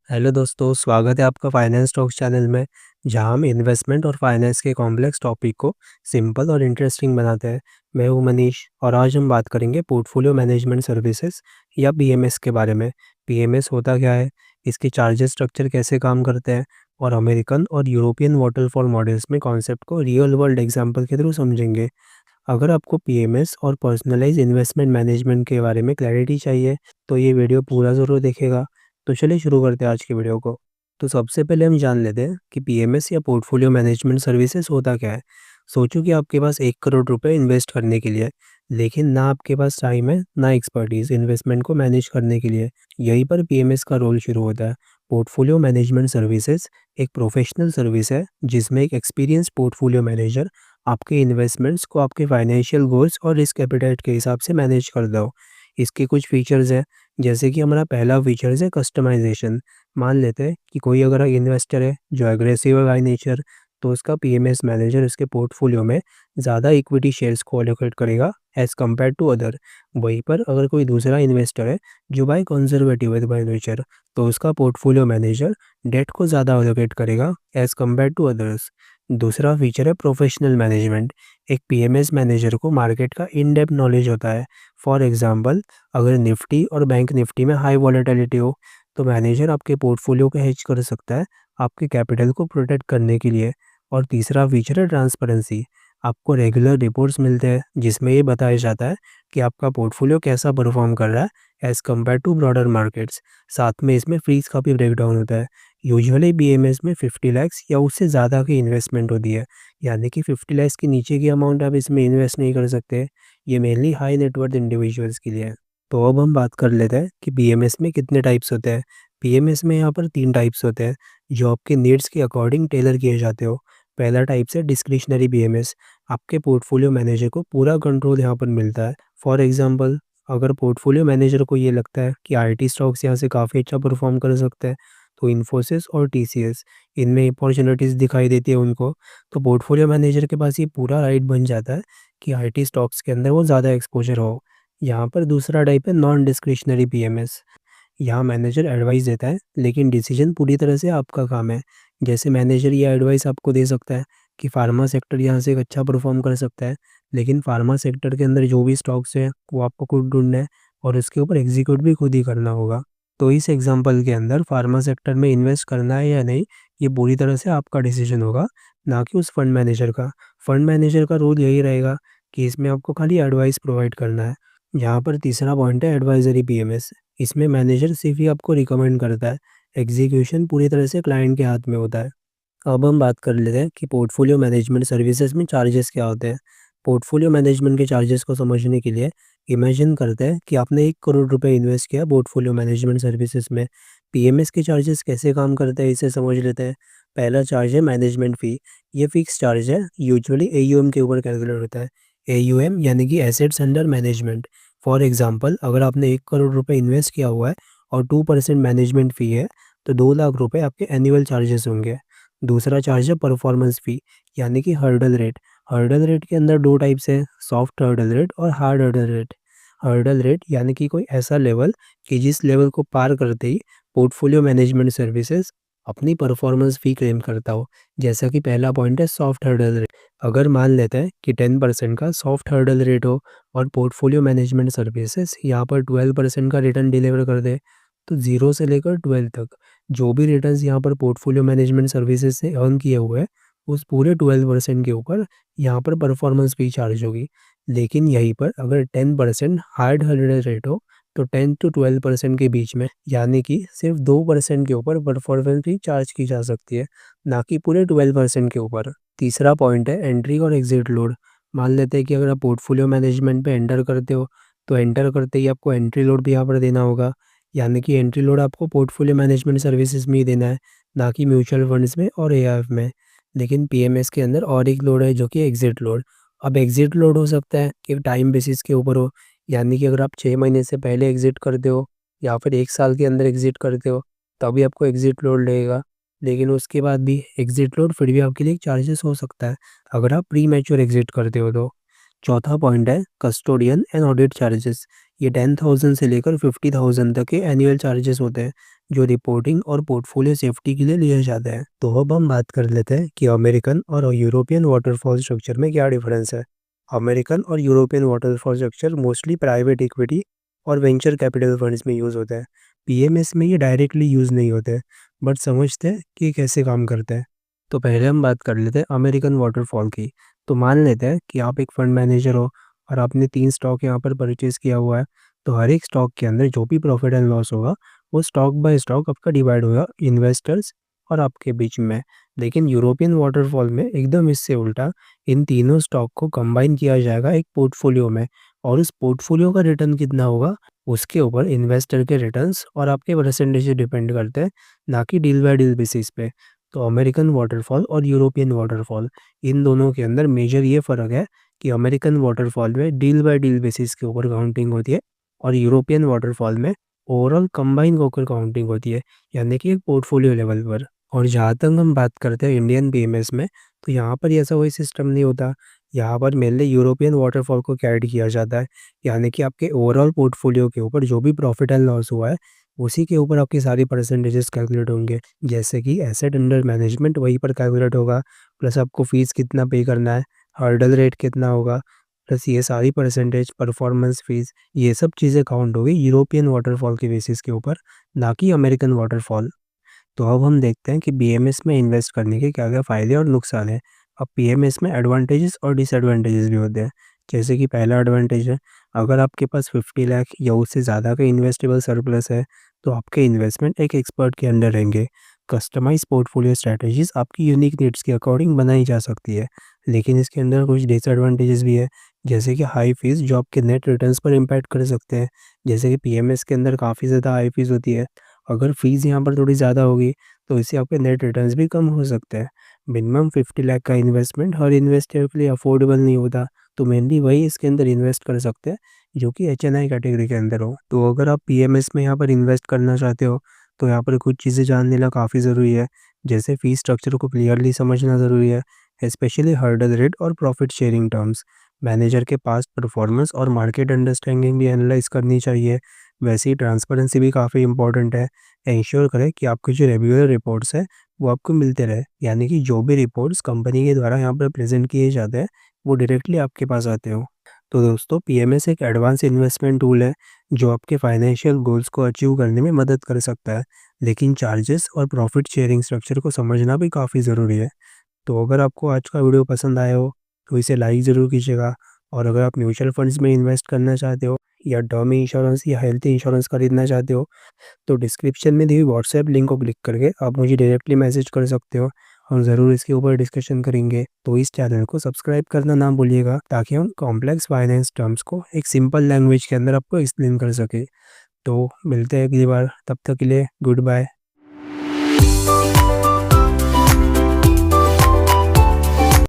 Hello दोस्तों, स्वागत है आपका फाइनेंस टॉक्स चैनल में, जहां हम इन्वेस्टमेंट और फाइनेंस के कॉम्प्लेक्स टॉपिक को सिंपल और इंटरेस्टिंग बनाते हैं। मैं हूं मनीष और आज हम बात करेंगे पोर्टफोलियो मैनेजमेंट सर्विसेज या पीएमएस के बारे में। पीएमएस होता क्या है, इसके चार्जेस स्ट्रक्चर कैसे काम करते हैं और अमेरिकन और यूरोपियन वाटरफॉल मॉडल्स में कॉन्सेप्ट को रियल वर्ल्ड एग्जाम्पल के थ्रू समझेंगे। अगर आपको पीएमएस और पर्सनलाइज इन्वेस्टमेंट मैनेजमेंट के बारे में क्लैरिटी चाहिए तो ये वीडियो पूरा ज़रूर देखेगा। तो चलिए शुरू करते हैं आज की वीडियो को। तो सबसे पहले हम जान लेते हैं कि पीएमएस या पोर्टफोलियो मैनेजमेंट सर्विसेज होता क्या है। सोचो कि आपके पास 1 करोड़ रुपए इन्वेस्ट करने के लिए, लेकिन ना आपके पास टाइम है ना एक्सपर्टीज इन्वेस्टमेंट को मैनेज करने के लिए। यहीं पर पीएमएस का रोल शुरू होता है। पोर्टफोलियो मैनेजमेंट सर्विसेज एक प्रोफेशनल सर्विस है जिसमें एक एक्सपीरियंस पोर्टफोलियो मैनेजर आपके इन्वेस्टमेंट्स को आपके फाइनेंशियल गोल्स और रिस्क एपेटाइट के हिसाब से मैनेज कर दो। इसके कुछ फीचर्स हैं, जैसे कि हमारा पहला फीचर्स है कस्टमाइजेशन। मान लेते हैं कि कोई अगर इन्वेस्टर है जो एग्रेसिव है बाय नेचर, तो उसका पीएमएस मैनेजर उसके पोर्टफोलियो में ज़्यादा इक्विटी शेयर्स को एलोकेट करेगा एज़ कम्पेयर टू अदर। वहीं पर अगर कोई दूसरा इन्वेस्टर है जो बाय कंजर्वेटिव है बाय नेचर, तो उसका पोर्टफोलियो मैनेजर डेट को ज़्यादा एलोकेट करेगा एज़ कम्पेयर टू अदर्स। दूसरा फीचर है प्रोफेशनल मैनेजमेंट। एक पीएमएस मैनेजर को मार्केट का इन डेप्थ नॉलेज होता है। फॉर एग्जांपल, अगर निफ्टी और बैंक निफ्टी में हाई वॉलेटिलिटी हो, तो मैनेजर आपके पोर्टफोलियो को हेज कर सकता है आपके कैपिटल को प्रोटेक्ट करने के लिए। और तीसरा फीचर है ट्रांसपेरेंसी। आपको रेगुलर रिपोर्ट्स मिलते हैं जिसमें ये बताया जाता है कि आपका पोर्टफोलियो कैसा परफॉर्म कर रहा है as compare to broader markets. साथ में इसमें फीस का भी ब्रेकडाउन होता है। यूजुअली बीएमएस में 50 लाख या उससे ज़्यादा की इन्वेस्टमेंट होती है, यानी कि 50 लाख के नीचे की अमाउंट आप इसमें इन्वेस्ट नहीं कर सकते। ये मेनली हाई नेटवर्थ इंडिविजुअल्स के लिए है। तो अब हम बात कर लेते हैं कि पीएमएस में कितने टाइप्स होते हैं। पीएमएस में यहाँ पर 3 टाइप्स होते हैं जो आपके नीड्स के अकॉर्डिंग टेलर किए जाते हो। पहला टाइप है डिस्क्रिशनरी पीएमएस। आपके पोर्टफोलियो मैनेजर को पूरा कंट्रोल यहाँ पर मिलता है। फॉर एग्जांपल, अगर पोर्टफोलियो मैनेजर को ये लगता है कि आईटी स्टॉक्स यहाँ से काफ़ी अच्छा परफॉर्म कर सकते हैं, तो इन्फोसिस और टीसीएस, इनमें अपॉर्चुनिटीज़ दिखाई देती है उनको, तो पोर्टफोलियो मैनेजर के पास ये पूरा राइट बन जाता है कि आईटी स्टॉक्स के अंदर वो ज़्यादा एक्सपोजर हो। यहाँ पर दूसरा टाइप है नॉन डिस्क्रिशनरी पीएमएस। यहाँ मैनेजर एडवाइस देता है लेकिन डिसीजन पूरी तरह से आपका काम है। जैसे मैनेजर ये एडवाइस आपको दे सकता है कि फार्मा सेक्टर यहाँ से एक अच्छा परफॉर्म कर सकता है, लेकिन फार्मा सेक्टर के अंदर जो भी स्टॉक्स हैं वो आपको खुद ढूंढना है और उसके ऊपर एग्जीक्यूट भी खुद ही करना होगा। तो इस एग्जांपल के अंदर फार्मा सेक्टर में इन्वेस्ट करना है या नहीं, ये पूरी तरह से आपका डिसीजन होगा, ना कि उस फंड मैनेजर का। फंड मैनेजर का रोल यही रहेगा कि इसमें आपको खाली एडवाइस प्रोवाइड करना है। यहाँ पर तीसरा पॉइंट है एडवाइजरी पीएमएस। इसमें मैनेजर सिर्फ ही आपको रिकमेंड करता है, एग्जीक्यूशन पूरी तरह से क्लाइंट के हाथ में होता है। अब हम बात कर लेते हैं कि पोर्टफोलियो मैनेजमेंट सर्विसेज में चार्जेस क्या होते हैं। पोर्टफोलियो मैनेजमेंट के चार्जेस को समझने के लिए इमेजिन करते हैं कि आपने 1 करोड़ रुपए इन्वेस्ट किया पोर्टफोलियो मैनेजमेंट सर्विसेज में। पीएमएस के चार्जेस कैसे काम करते हैं इसे समझ लेते हैं। पहला चार्ज है मैनेजमेंट फ़ी। ये फिक्स चार्ज है, यूजुअली एयूएम के ऊपर कैलकुलेट होता है। एयूएम यानी कि assets under management. For example, अगर आपने 1 करोड़ रुपए इन्वेस्ट किया हुआ है और 2% मैनेजमेंट फ़ी है, तो 2 लाख रुपए आपके एनुअल चार्जेस होंगे। दूसरा चार्ज है परफॉर्मेंस फ़ी, यानी कि हर्डल रेट। हर्डल रेट के अंदर 2 टाइप्स हैं, सॉफ्ट हर्डल रेट और hard hurdle rate. Hurdle rate यानी कि कोई ऐसा लेवल कि जिस लेवल को पार करते ही पोर्टफोलियो मैनेजमेंट सर्विसेज अपनी परफॉर्मेंस फ़ी क्लेम करता हो। जैसा कि पहला पॉइंट है सॉफ्ट हर्डल रेट। अगर मान लेते हैं कि 10% का सॉफ्ट हर्डल रेट हो और पोर्टफोलियो मैनेजमेंट सर्विसेज यहाँ पर 12% का रिटर्न डिलीवर कर दे, तो 0 से लेकर 12 तक जो भी रिटर्न्स यहाँ पर पोर्टफोलियो मैनेजमेंट सर्विसेज से अर्न किए हुए हैं, उस पूरे 12% के ऊपर यहाँ पर परफॉर्मेंस फी चार्ज होगी। लेकिन यहीं पर अगर 10% हार्ड हर्डल रेट हो, तो 10 to 12% के बीच में, यानी कि सिर्फ 2% के ऊपर परफॉर्मेंस फी चार्ज की जा सकती है, ना कि पूरे 12% के ऊपर। तीसरा पॉइंट है एंट्री और एग्जिट लोड। मान लेते हैं कि अगर आप पोर्टफोलियो मैनेजमेंट पे एंटर करते हो, तो एंटर करते ही आपको एंट्री लोड भी यहाँ पर देना होगा, यानी कि एंट्री लोड आपको पोर्टफोलियो मैनेजमेंट सर्विसेज में ही देना है, ना कि म्यूचुअल फंड्स में और एआईएफ में। लेकिन पीएमएस के अंदर और एक लोड है जो कि एग्जिट लोड। अब एग्जिट लोड हो सकता है कि टाइम बेसिस के ऊपर हो, यानी कि अगर आप 6 महीने से पहले एग्जिट करते हो या फिर 1 साल के अंदर एग्जिट करते हो, तभी आपको एग्जिट लोड लगेगा। लेकिन उसके बाद भी एग्जिट लोड फिर भी आपके लिए चार्जेस हो सकता है अगर आप प्री मैच्योर एग्जिट करते हो तो। चौथा पॉइंट है कस्टोडियन एंड ऑडिट चार्जेस। ये 10,000 से लेकर 50,000 तक के एनुअल चार्जेस होते हैं जो रिपोर्टिंग और पोर्टफोलियो सेफ्टी के लिए लिए जाते हैं। तो अब हम बात कर लेते हैं कि अमेरिकन और यूरोपियन वाटरफॉल स्ट्रक्चर में क्या डिफरेंस है। अमेरिकन और European waterfall structure mostly private equity और वेंचर कैपिटल फंड्स में यूज़ होते हैं। पीएमएस में ये डायरेक्टली यूज़ नहीं होते, बट समझते हैं कि ये कैसे काम करते हैं। तो पहले हम बात कर लेते हैं अमेरिकन वाटरफॉल की। तो मान लेते हैं कि आप एक फंड मैनेजर हो और आपने 3 स्टॉक यहाँ पर परचेज़ किया हुआ है। तो हर एक स्टॉक के अंदर जो भी प्रॉफ़िट एंड लॉस होगा, वो स्टॉक बाय स्टॉक आपका डिवाइड होगा इन्वेस्टर्स और आपके बीच में। लेकिन यूरोपियन वाटरफॉल में एकदम इससे उल्टा, इन तीनों स्टॉक को कंबाइन किया जाएगा एक पोर्टफोलियो में, और उस पोर्टफोलियो का रिटर्न कितना होगा, उसके ऊपर इन्वेस्टर के रिटर्न्स और आपके परसेंटेज डिपेंड करते हैं, ना कि डील बाय डील बेसिस पे। तो अमेरिकन वाटरफॉल और यूरोपियन वाटरफॉल, इन दोनों के अंदर मेजर ये फ़र्क है कि अमेरिकन वाटरफॉल में डील बाय डील बेसिस के ऊपर काउंटिंग होती है और यूरोपियन वाटरफॉल में ओवरऑल कंबाइन होकर काउंटिंग होती है, यानी कि एक पोर्टफोलियो लेवल पर। और जहाँ तक हम बात करते हैं इंडियन पीएमएस में, तो यहाँ पर ऐसा कोई सिस्टम नहीं होता। यहाँ पर मेनली यूरोपियन वाटरफॉल को कैड किया जाता है, यानी कि आपके ओवरऑल पोर्टफोलियो के ऊपर जो भी प्रॉफिट एंड लॉस हुआ है, उसी के ऊपर आपकी सारी परसेंटेजेस कैलकुलेट होंगे। जैसे कि एसेट अंडर मैनेजमेंट वहीं पर कैलकुलेट होगा, प्लस आपको फीस कितना पे करना है, हर्डल रेट कितना होगा, प्लस ये सारी परसेंटेज, परफॉर्मेंस फीस, ये सब चीज़ें काउंट होगी यूरोपियन वाटरफॉल के बेसिस के ऊपर, ना कि अमेरिकन वाटरफॉल। तो अब हम देखते हैं कि बीएमएस में इन्वेस्ट करने के क्या-क्या फ़ायदे और नुकसान हैं। अब पीएमएस में एडवांटेजेस और डिसएडवांटेजेस भी होते हैं। जैसे कि पहला एडवांटेज है, अगर आपके पास 50 लाख या उससे ज़्यादा का इन्वेस्टेबल सरप्लस है, तो आपके इन्वेस्टमेंट एक एक्सपर्ट के अंडर रहेंगे। कस्टमाइज़ पोर्टफोलियो स्ट्रैटेजीज़ आपकी यूनिक नीड्स के अकॉर्डिंग बनाई जा सकती है। लेकिन इसके अंदर कुछ डिसएडवांटेजेस भी है, जैसे कि हाई फीस जो आपके नेट रिटर्न्स पर इम्पैक्ट कर सकते हैं। जैसे कि पीएमएस के अंदर काफ़ी ज़्यादा हाई फीस होती है। अगर फ़ीस यहाँ पर थोड़ी ज़्यादा होगी, तो इससे आपके नेट रिटर्न्स भी कम हो सकते हैं। मिनिमम 50 लाख का इन्वेस्टमेंट हर इन्वेस्टर के लिए अफोर्डेबल नहीं होता, तो मेनली वही इसके अंदर इन्वेस्ट कर सकते हैं जो कि एचएनआई कैटेगरी के अंदर हो। तो अगर आप पीएमएस में यहाँ पर इन्वेस्ट करना चाहते हो, तो यहाँ पर कुछ चीज़ें जान लेना काफ़ी ज़रूरी है। जैसे फ़ीस स्ट्रक्चर को क्लियरली समझना ज़रूरी है, स्पेशली हर्डल रेट और प्रॉफिट शेयरिंग टर्म्स। मैनेजर के पास्ट परफॉर्मेंस और मार्केट अंडरस्टैंडिंग भी एनालाइज़ करनी चाहिए। वैसे ही ट्रांसपेरेंसी भी काफ़ी इंपॉर्टेंट है। एंश्योर करें कि आपके जो रेगुलर रिपोर्ट्स हैं, वो आपको मिलते रहे, यानी कि जो भी रिपोर्ट्स कंपनी के द्वारा यहाँ पर प्रेज़ेंट किए जाते हैं, वो डायरेक्टली आपके पास आते हो। तो दोस्तों, पीएमएस एक एडवांस इन्वेस्टमेंट टूल है, जो आपके फाइनेंशियल गोल्स को अचीव करने में मदद कर सकता है। लेकिन चार्जेस और प्रॉफिट शेयरिंग स्ट्रक्चर को समझना भी काफ़ी ज़रूरी है। तो अगर आपको आज का वीडियो पसंद आया हो, तो इसे लाइक ज़रूर कीजिएगा। और अगर आप म्यूचुअल फंड्स में इन्वेस्ट करना चाहते हो, या टर्म इंश्योरेंस या हेल्थ इंश्योरेंस खरीदना चाहते हो, तो डिस्क्रिप्शन में दी हुई व्हाट्सएप लिंक को क्लिक करके आप मुझे डायरेक्टली मैसेज कर सकते हो। हम ज़रूर इसके ऊपर डिस्कशन करेंगे। तो इस चैनल को सब्सक्राइब करना ना भूलिएगा, ताकि हम कॉम्प्लेक्स फाइनेंस टर्म्स को एक सिंपल लैंग्वेज के अंदर आपको एक्सप्लेन कर सके। तो मिलते हैं अगली बार, तब तक के लिए गुड बाय।